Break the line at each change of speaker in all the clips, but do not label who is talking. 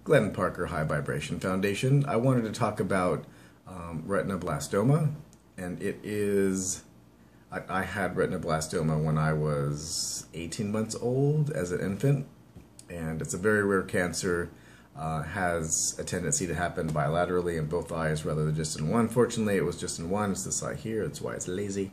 Glenn Parker High Vibration Foundation. I wanted to talk about retinoblastoma, and it is, I had retinoblastoma when I was 18 months old as an infant, and it's a very rare cancer. Has a tendency to happen bilaterally in both eyes rather than just in one. Fortunately, it was just in one. It's this eye here. That's why it's lazy,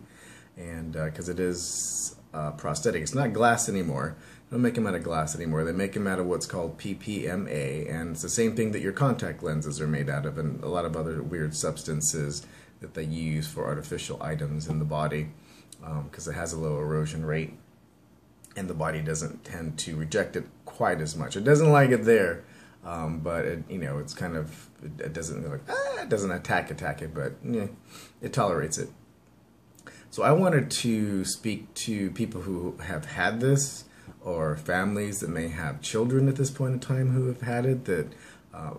and because it is prosthetic. It's not glass anymore. They don't make them out of glass anymore. They make them out of what's called PPMA, and it's the same thing that your contact lenses are made out of, and a lot of other weird substances that they use for artificial items in the body, because it has a low erosion rate, and the body doesn't tend to reject it quite as much. It doesn't like it there, but it, it's kind of, it doesn't it doesn't attack it, but it tolerates it. So I wanted to speak to people who have had this, or families that may have children at this point in time who have had it, that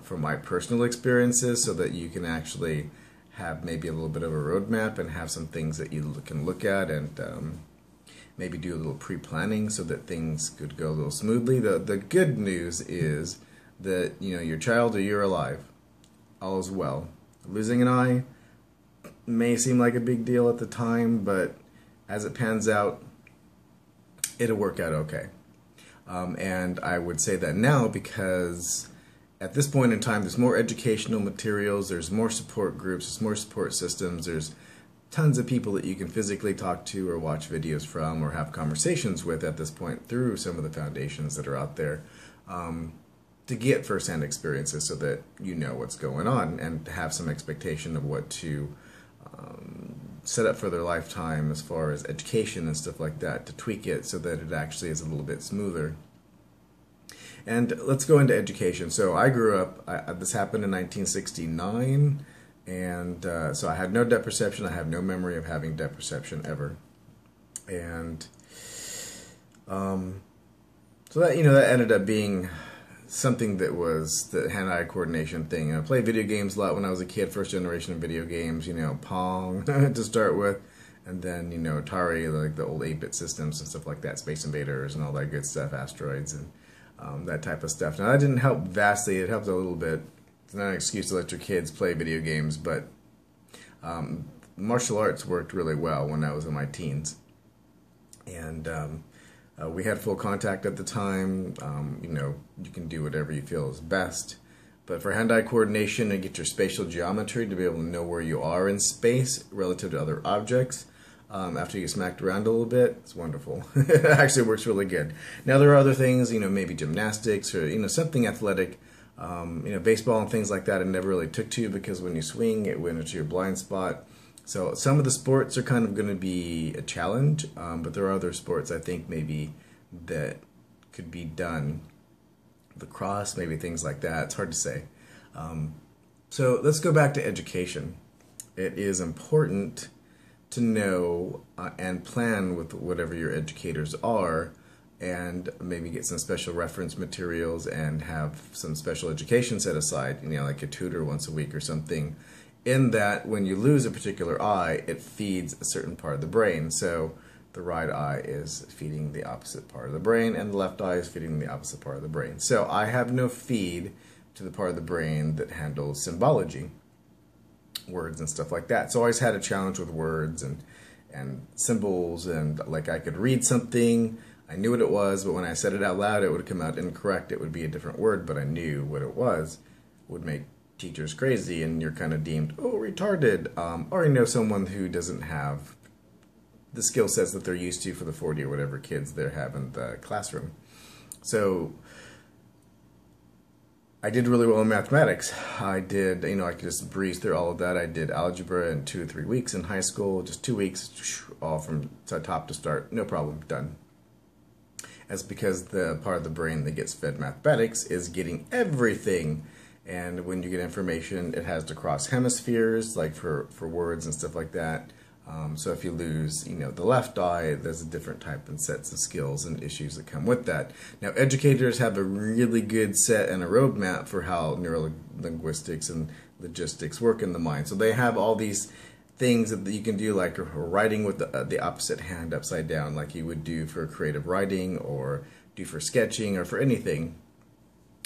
from my personal experiences, so that you can actually have maybe a little bit of a roadmap and have some things that you can look at, and maybe do a little pre-planning so that things could go a little smoothly. The good news is that your child or you're alive, all is well. Losing an eye may seem like a big deal at the time, but as it pans out, it'll work out okay. And I would say that now because at this point in time there's more educational materials, there's more support groups, there's more support systems, there's tons of people that you can physically talk to or watch videos from or have conversations with at this point through some of the foundations that are out there, to get first-hand experiences so that you know what's going on and have some expectation of what to set up for their lifetime as far as education and stuff like that, to tweak it so that it actually is a little bit smoother. And let's go into education. So I grew up, this happened in 1969, and so I had no depth perception. I have no memory of having depth perception ever. And so that, that ended up being something that was the hand-eye coordination thing. I played video games a lot when I was a kid, first generation of video games, Pong to start with, and then, Atari, like the old 8-bit systems and stuff like that, Space Invaders and all that good stuff, Asteroids and that type of stuff. Now that didn't help vastly, it helped a little bit. It's not an excuse to let your kids play video games, but martial arts worked really well when I was in my teens. And we had full contact at the time. You can do whatever you feel is best. But for hand-eye coordination and get your spatial geometry to be able to know where you are in space relative to other objects, after you get smacked around a little bit, it's wonderful. It actually works really good. Now there are other things, maybe gymnastics or, something athletic, baseball and things like that I never really took to, because when you swing, it went into your blind spot. So some of the sports are kind of going to be a challenge, but there are other sports I think maybe that could be done. Lacrosse, maybe things like that. It's hard to say. So let's go back to education. It is important to know and plan with whatever your educators are, and maybe get some special reference materials and have some special education set aside, like a tutor once a week or something, in that when you lose a particular eye, it feeds a certain part of the brain. So the right eye is feeding the opposite part of the brain, and the left eye is feeding the opposite part of the brain. So I have no feed to the part of the brain that handles symbology, words and stuff like that. So I always had a challenge with words and symbols, and like I could read something, I knew what it was, but when I said it out loud, it would come out incorrect. It would be a different word, but I knew what it was. It would make teachers crazy, and you're kind of deemed, oh, retarded, or someone who doesn't have the skill sets that they're used to for the 40 or whatever kids they have in the classroom. So I did really well in mathematics. I did, I could just breeze through all of that. I did algebra in 2 or 3 weeks in high school, just 2 weeks, all from top to start, no problem, done. That's because the part of the brain that gets fed mathematics is getting everything. And when you get information, it has to cross hemispheres, like for words and stuff like that. So if you lose, the left eye, there's a different type and sets of skills and issues that come with that. Now, educators have a really good set and a roadmap for how neurolinguistics and logistics work in the mind. So they have all these things that you can do, like writing with the opposite hand upside down, like you would do for creative writing or do for sketching or for anything.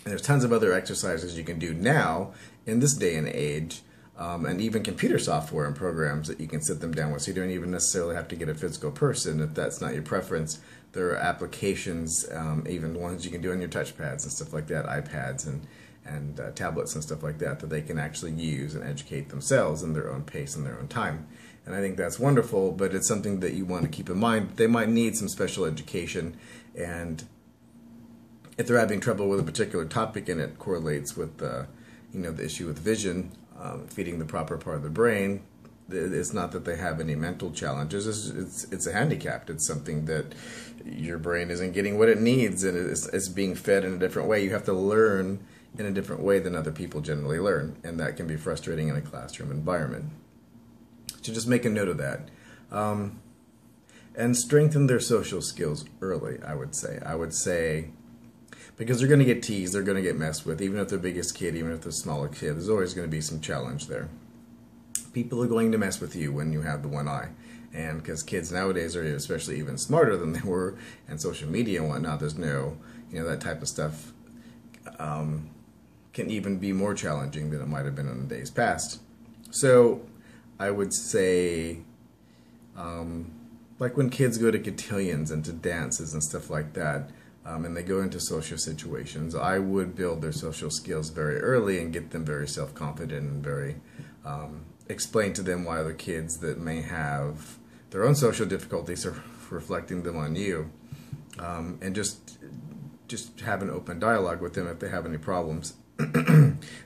And there's tons of other exercises you can do now in this day and age, and even computer software and programs that you can sit them down with. So you don't even necessarily have to get a physical person if that's not your preference. There are applications, even ones you can do on your touchpads and stuff like that, iPads and tablets and stuff like that, that they can actually use and educate themselves in their own pace and their own time. And I think that's wonderful, but it's something that you want to keep in mind. They might need some special education, and if they're having trouble with a particular topic and it correlates with the issue with vision, feeding the proper part of the brain, it's not that they have any mental challenges. It's a handicap. It's something that your brain isn't getting what it needs, and it's being fed in a different way. You have to learn in a different way than other people generally learn, and that can be frustrating in a classroom environment. So just make a note of that. And strengthen their social skills early, I would say. Because they're going to get teased, they're going to get messed with, even if they're biggest kid, even if they're smaller kid, there's always going to be some challenge there. People are going to mess with you when you have the one eye. And because kids nowadays are especially even smarter than they were, and social media and whatnot, there's no, that type of stuff can even be more challenging than it might have been in the days past. So I would say, like when kids go to cotillions and to dances and stuff like that, and they go into social situations, I would build their social skills very early and get them very self-confident and very explain to them why other kids that may have their own social difficulties are reflecting them on you, and just have an open dialogue with them if they have any problems,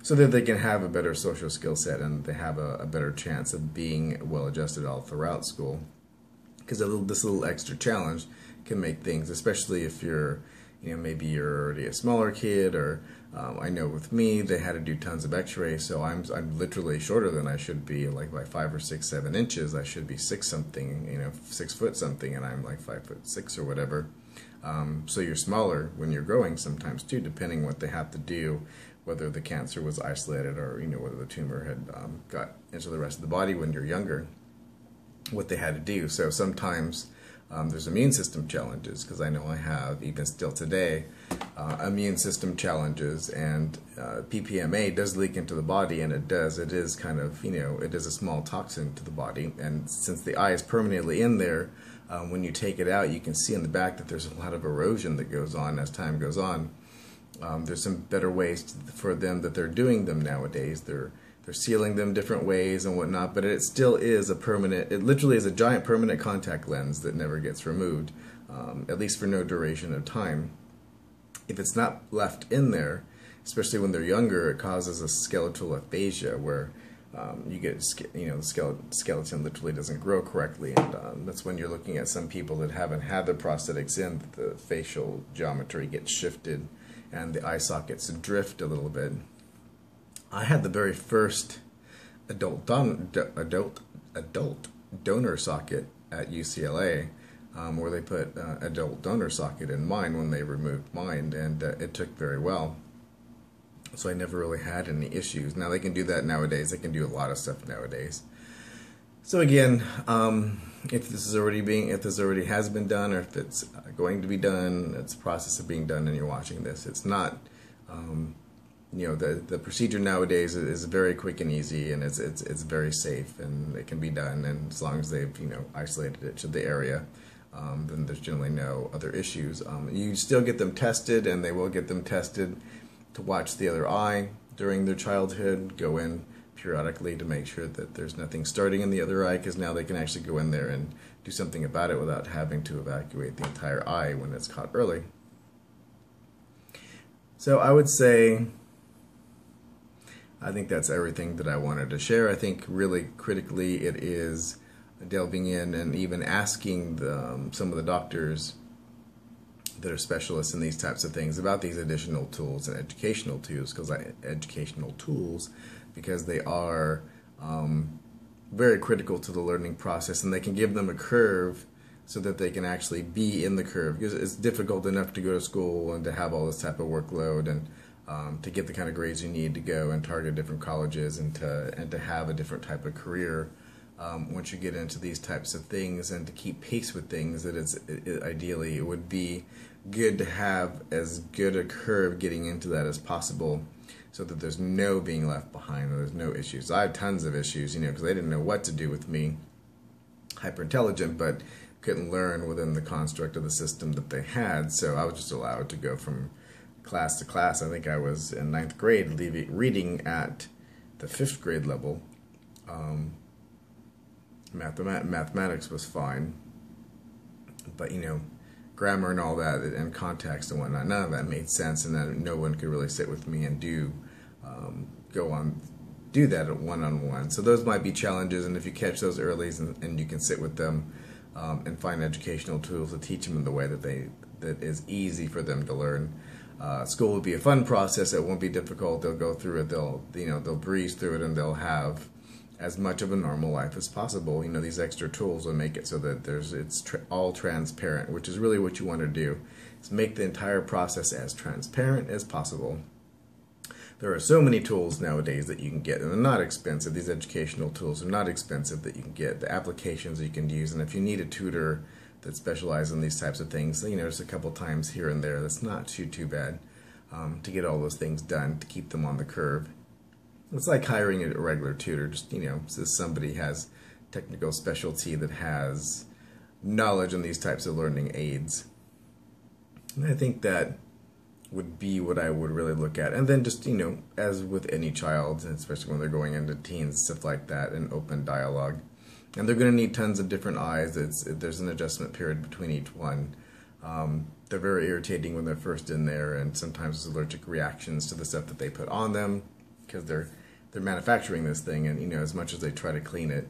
so that they can have a better social skill set and they have a better chance of being well adjusted all throughout school. Because this little extra challenge can make things, especially if you're, maybe you're already a smaller kid, or I know with me they had to do tons of X-rays, so I'm literally shorter than I should be, like by 5 or 6, 7 inches. I should be 6 something, 6 foot something, and I'm like 5'6" or whatever. So you're smaller when you're growing sometimes too, depending what they have to do, whether the cancer was isolated or whether the tumor had got into the rest of the body when you're younger, what they had to do. So sometimes there's immune system challenges, because I know I have, even still today, immune system challenges, and PPMA does leak into the body, and it is kind of, it is a small toxin to the body, and since the eye is permanently in there, when you take it out, you can see in the back that there's a lot of erosion that goes on as time goes on. There's some better ways for them that they're doing them nowadays. They're sealing them different ways and whatnot, but it still is a permanent, it literally is a giant permanent contact lens that never gets removed, at least for no duration of time. If it's not left in there, especially when they're younger, it causes a skeletal aphasia, where you get, the skeleton literally doesn't grow correctly, and that's when you're looking at some people that haven't had their prosthetics in, the facial geometry gets shifted and the eye sockets drift a little bit. I had the very first adult donor socket at UCLA, where they put adult donor socket in mine when they removed mine, and it took very well. So I never really had any issues. Now they can do that nowadays. They can do a lot of stuff nowadays. So again, if this already has been done, or if it's going to be done, it's a process of being done, and you're watching this, it's not. The procedure nowadays is very quick and easy, and it's very safe, and it can be done, and as long as they've isolated it to the area, then there's generally no other issues. You still get them tested, and they will get them tested to watch the other eye during their childhood, go in periodically to make sure that there's nothing starting in the other eye, because now they can actually go in there and do something about it without having to evacuate the entire eye when it's caught early. So I would say, I think that's everything that I wanted to share. I think really critically it is delving in and even asking some of the doctors that are specialists in these types of things about these additional tools and educational tools, because they are very critical to the learning process, and they can give them a curve so that they can actually be in the curve, because it's difficult enough to go to school and to have all this type of workload, and to get the kind of grades you need to go and target different colleges, and to have a different type of career. Once you get into these types of things, and to keep pace with things, that ideally it would be good to have as good a curve getting into that as possible, so that there's no being left behind, or there's no issues. I have tons of issues, because they didn't know what to do with me. Hyper intelligent, but couldn't learn within the construct of the system that they had, so I was just allowed to go from class to class. I think I was in 9th grade reading at the 5th grade level. Mathematics was fine, but grammar and all that, and context and whatnot, none of that made sense, and then no one could really sit with me and do that at one-on-one. So those might be challenges, and if you catch those early and you can sit with them and find educational tools to teach them in the way that is easy for them to learn. School will be a fun process. It won't be difficult. They'll go through it. They'll breeze through it, and they'll have as much of a normal life as possible. These extra tools will make it so that it's all transparent, which is really what you want to do. Is make the entire process as transparent as possible. There are so many tools nowadays that you can get, and they're not expensive. These educational tools are not expensive that you can get. The applications you can use, and if you need a tutor that specializes in these types of things, there's a couple times here and there. That's not too bad to get all those things done, to keep them on the curve. It's like hiring a regular tutor, just, so somebody has technical specialty that has knowledge on these types of learning aids. And I think that would be what I would really look at. And then just, as with any child, especially when they're going into teens, stuff like that, an open dialogue. And they're going to need tons of different eyes. There's an adjustment period between each one. They're very irritating when they're first in there, and sometimes there's allergic reactions to the stuff that they put on them, because they're manufacturing this thing, and as much as they try to clean it,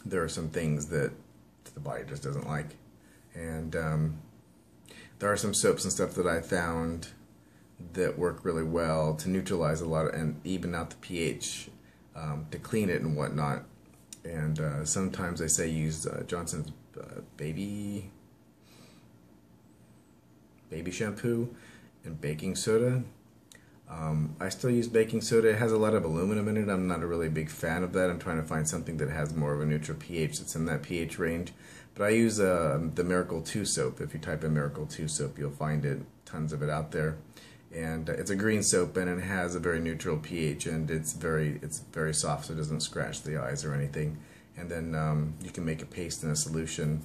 there are some things that the body just doesn't like. And there are some soaps and stuff that I found that work really well to neutralize a lot and even out the pH, to clean it and whatnot. And sometimes they say use Johnson's baby shampoo and baking soda. I still use baking soda. It has a lot of aluminum in it. I'm not a really big fan of that. I'm trying to find something that has more of a neutral pH that's in that pH range. But I use the Miracle 2 soap. If you type in Miracle 2 soap, you'll find it. Tons of it out there. And it's a green soap, and it has a very neutral pH, and it's very soft, so it doesn't scratch the eyes or anything. And then you can make a paste in a solution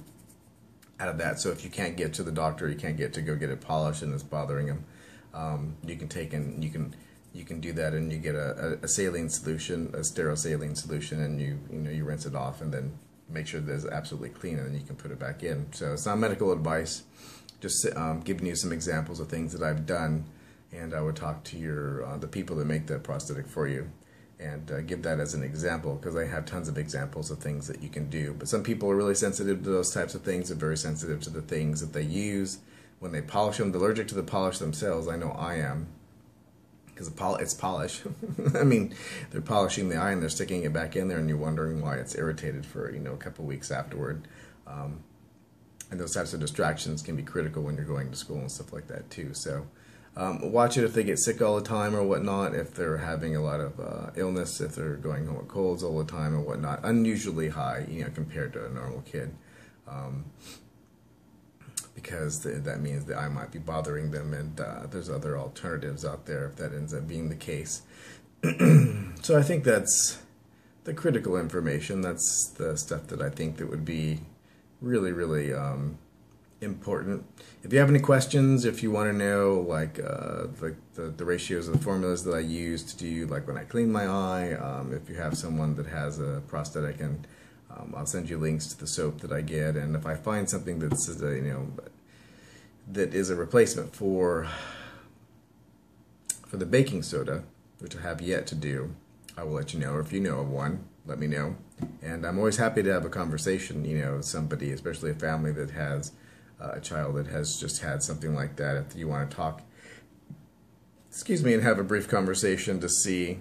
out of that. So if you can't get to the doctor, you can't get to go get it polished and it's bothering them, you can take and you can do that, and you get a saline solution, a sterile saline solution, and you rinse it off, and then make sure that it's absolutely clean, and then you can put it back in. So it's not medical advice, just giving you some examples of things that I've done, and I would talk to the people that make the prosthetic for you, and give that as an example, because I have tons of examples of things that you can do. But some people are really sensitive to those types of things. They're very sensitive to the things that they use when they polish them. They're allergic to the polish themselves. I know I am, because it's polish. I mean, they're polishing the eye and they're sticking it back in there, and you're wondering why it's irritated for a couple weeks afterward. And those types of distractions can be critical when you're going to school and stuff like that too. So watch it if they get sick all the time or whatnot, if they're having a lot of illness, if they're going home with colds all the time or whatnot. Unusually high, compared to a normal kid. Because that means the eye might be bothering them, and there's other alternatives out there if that ends up being the case. So I think that's the critical information. That's the stuff that I think that would be really, really important. If you have any questions, if you want to know like the ratios of the formulas that I use to do, like when I clean my eye, if you have someone that has a prosthetic, and I'll send you links to the soap that I get, and if I find something that's that is a replacement for the baking soda, which I have yet to do, I will let you know. Or if you know of one, let me know. And I'm always happy to have a conversation, with somebody, especially a family that has a child that has just had something like that. If you want to talk, and have a brief conversation to see,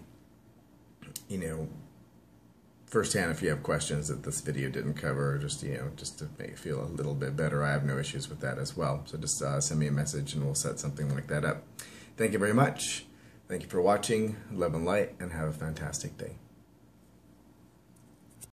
firsthand if you have questions that this video didn't cover, just to make you feel a little bit better. I have no issues with that as well. So just send me a message and we'll set something like that up. Thank you very much. Thank you for watching. Love and light, and have a fantastic day.